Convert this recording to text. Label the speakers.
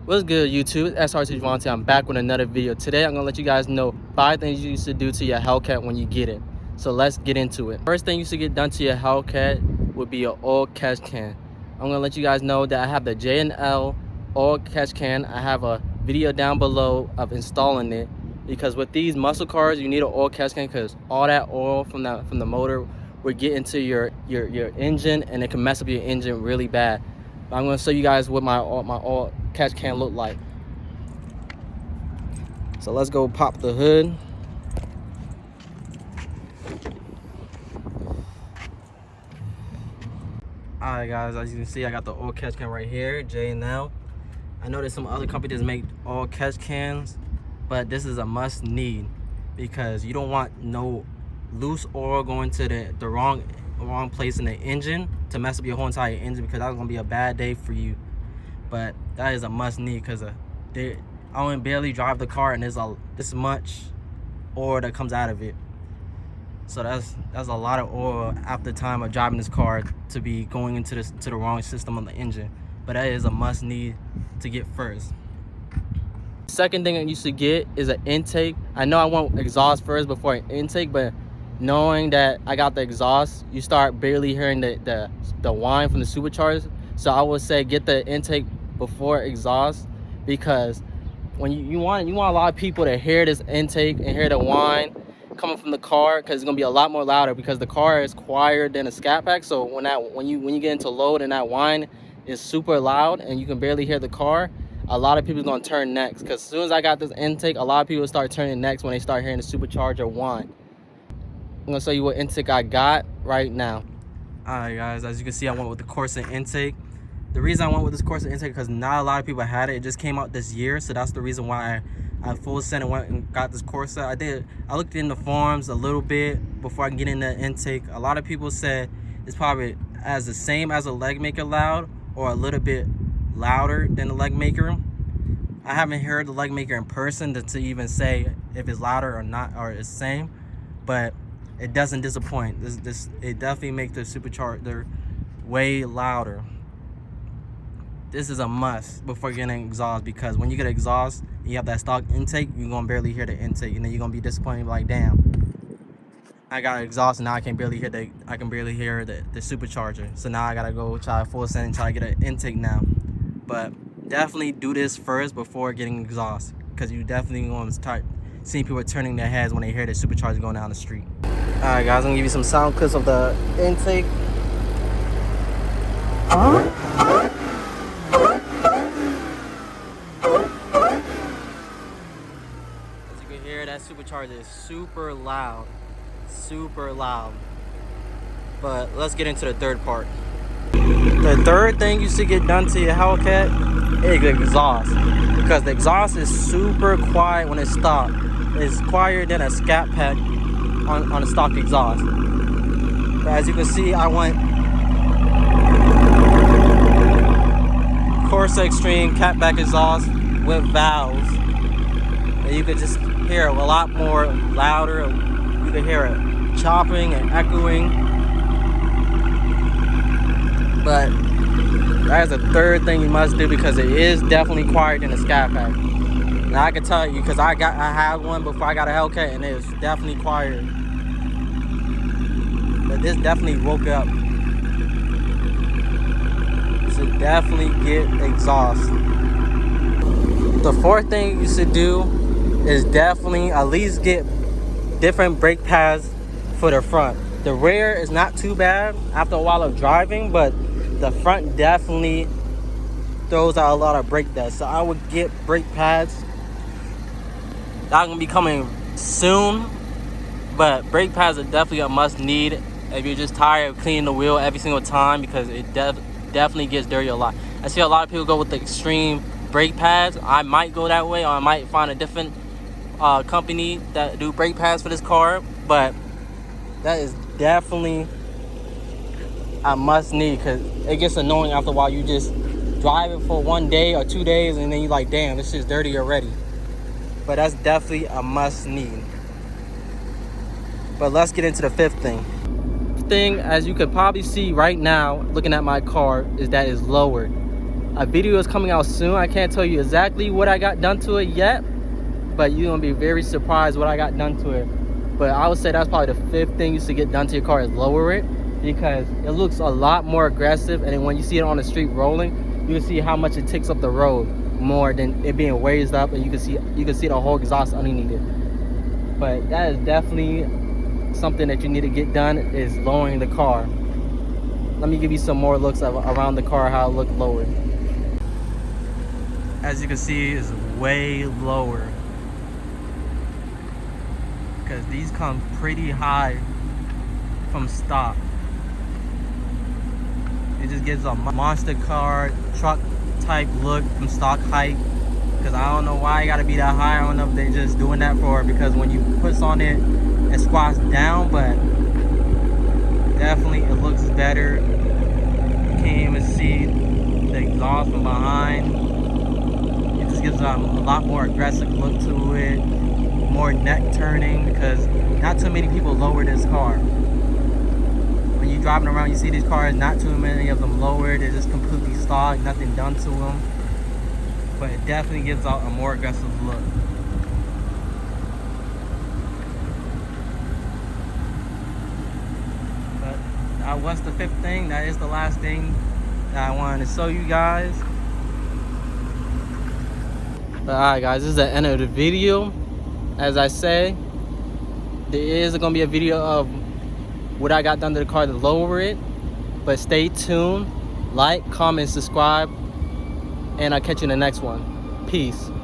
Speaker 1: What's good, YouTube? It's srt.javanti. I'm back with another video. Today, I'm going to let you guys know 5 things you should do to your hellcat when you get it. So let's get into it. First thing you should get done to your hellcat would be your oil catch can. I'm going to let you guys know that I have the J&L oil catch can. I have a video down below of installing it, because with these muscle cars, you need an oil catch can because all that oil from the motor would get into your engine, and it can mess up your engine really bad. But I'm going to show you guys what my oil catch can look like. So let's go pop the hood. Alright guys, as you can see, I got the oil catch can right here, J&L. I know there's some other companies that make oil catch cans, but this is a must need because you don't want no loose oil going to the wrong place in the engine to mess up your whole entire engine, because that's gonna be a bad day for you. But that is a must need because I only barely drive the car and there's this much oil that comes out of it. So that's a lot of oil after the time of driving this car to be going into the wrong system on the engine. But that is a must need to get first. Second thing that you should get is an intake. I know I want exhaust first before an intake, but knowing that I got the exhaust, you start barely hearing the whine from the supercharger. So I would say get the intake before exhaust, because when you want a lot of people to hear this intake and hear the whine coming from the car, because it's gonna be a lot more louder because the car is quieter than a scat pack. So when you get into load and that whine is super loud and you can barely hear the car, a lot of people are gonna turn necks. Because as soon as I got this intake, a lot of people start turning necks when they start hearing the supercharger whine. I'm gonna show you what intake I got right now. Alright guys, as you can see, I went with the Corsa intake. The reason I went with this Corsa intake because not a lot of people had it. It just came out this year, so that's the reason why I full sent and went and got this Corsa. I looked in the forums a little bit before I can get in the intake. A lot of people said it's probably as the same as a leg maker loud, or a little bit louder than the leg maker. I haven't heard the leg maker in person to even say if it's louder or not, or it's the same, but it doesn't disappoint. It definitely makes the supercharger way louder. This is a must before getting exhaust, because when you get exhaust, you have that stock intake, you're gonna barely hear the intake, and then you're gonna be disappointed, like, damn, I got exhaust and now I can barely hear the supercharger. So now I gotta go try full send and try to get an intake now. But definitely do this first before getting exhaust, because you definitely gonna start seeing people turning their heads when they hear the supercharger going down the street. Alright guys, I'm gonna give you some sound clips of the intake. As you can hear, that supercharger is super loud. But let's get into the third part. The third thing you should get done to your hellcat is the exhaust, because the exhaust is super quiet when it stops. It's quieter than a scat pack on a stock exhaust. But as you can see, I went Corsa Extreme catback exhaust with valves, and you could just hear a lot more louder. You can hear it chopping and echoing. But that is the third thing you must do, because it is definitely quieter than a scat pack. Now I can tell you, because I had one before I got a hellcat, and it was definitely quieter. But this definitely woke up. You should definitely get exhaust. The fourth thing you should do is definitely at least get different brake pads for the front. The rear is not too bad after a while of driving, but the front definitely throws out a lot of brake dust. So I would get brake pads. That's gonna be coming soon, but brake pads are definitely a must need if you're just tired of cleaning the wheel every single time, because it definitely gets dirty a lot. I see a lot of people go with the extreme brake pads. I might go that way, or I might find a different company that do brake pads for this car, but that is definitely a must need, because it gets annoying after a while. You just drive it for 1 day or 2 days, and then you're like, damn, this shit's dirty already. But that's definitely a must need. But let's get into the fifth thing. Thing, as you could probably see right now looking at my car, is that it's lowered. A video is coming out soon. I can't tell you exactly what I got done to it yet, but you're gonna be very surprised what I got done to it. But I would say that's probably the 5th thing you should get done to your car is lower it, because it looks a lot more aggressive, and then when you see it on the street rolling, you can see how much it takes up the road more than it being raised up, and you can see the whole exhaust underneath it. But that is definitely something that you need to get done, is lowering the car. Let me give you some more looks around the car, how it looked lowered. As you can see, it's way lower, because these come pretty high from stock. It just gives a monster car truck type look from stock height, because I don't know why it gotta be that high. I don't know if they're just doing that for, because when you push on it, it squats down, but definitely it looks better. You can't even see the exhaust from behind. It just gives a lot more aggressive look to it, more neck turning, because not too many people lower this car. When you're driving around, you see these cars, not too many of them lowered. They're just completely stock, nothing done to them. But it definitely gives out a more aggressive look. But that was the 5th thing. That is the last thing that I wanted to show you guys. But alright guys, this is the end of the video. As I say, there is going to be a video of what I got done to the car to lower it. But stay tuned. Like, comment, subscribe. And I'll catch you in the next one. Peace.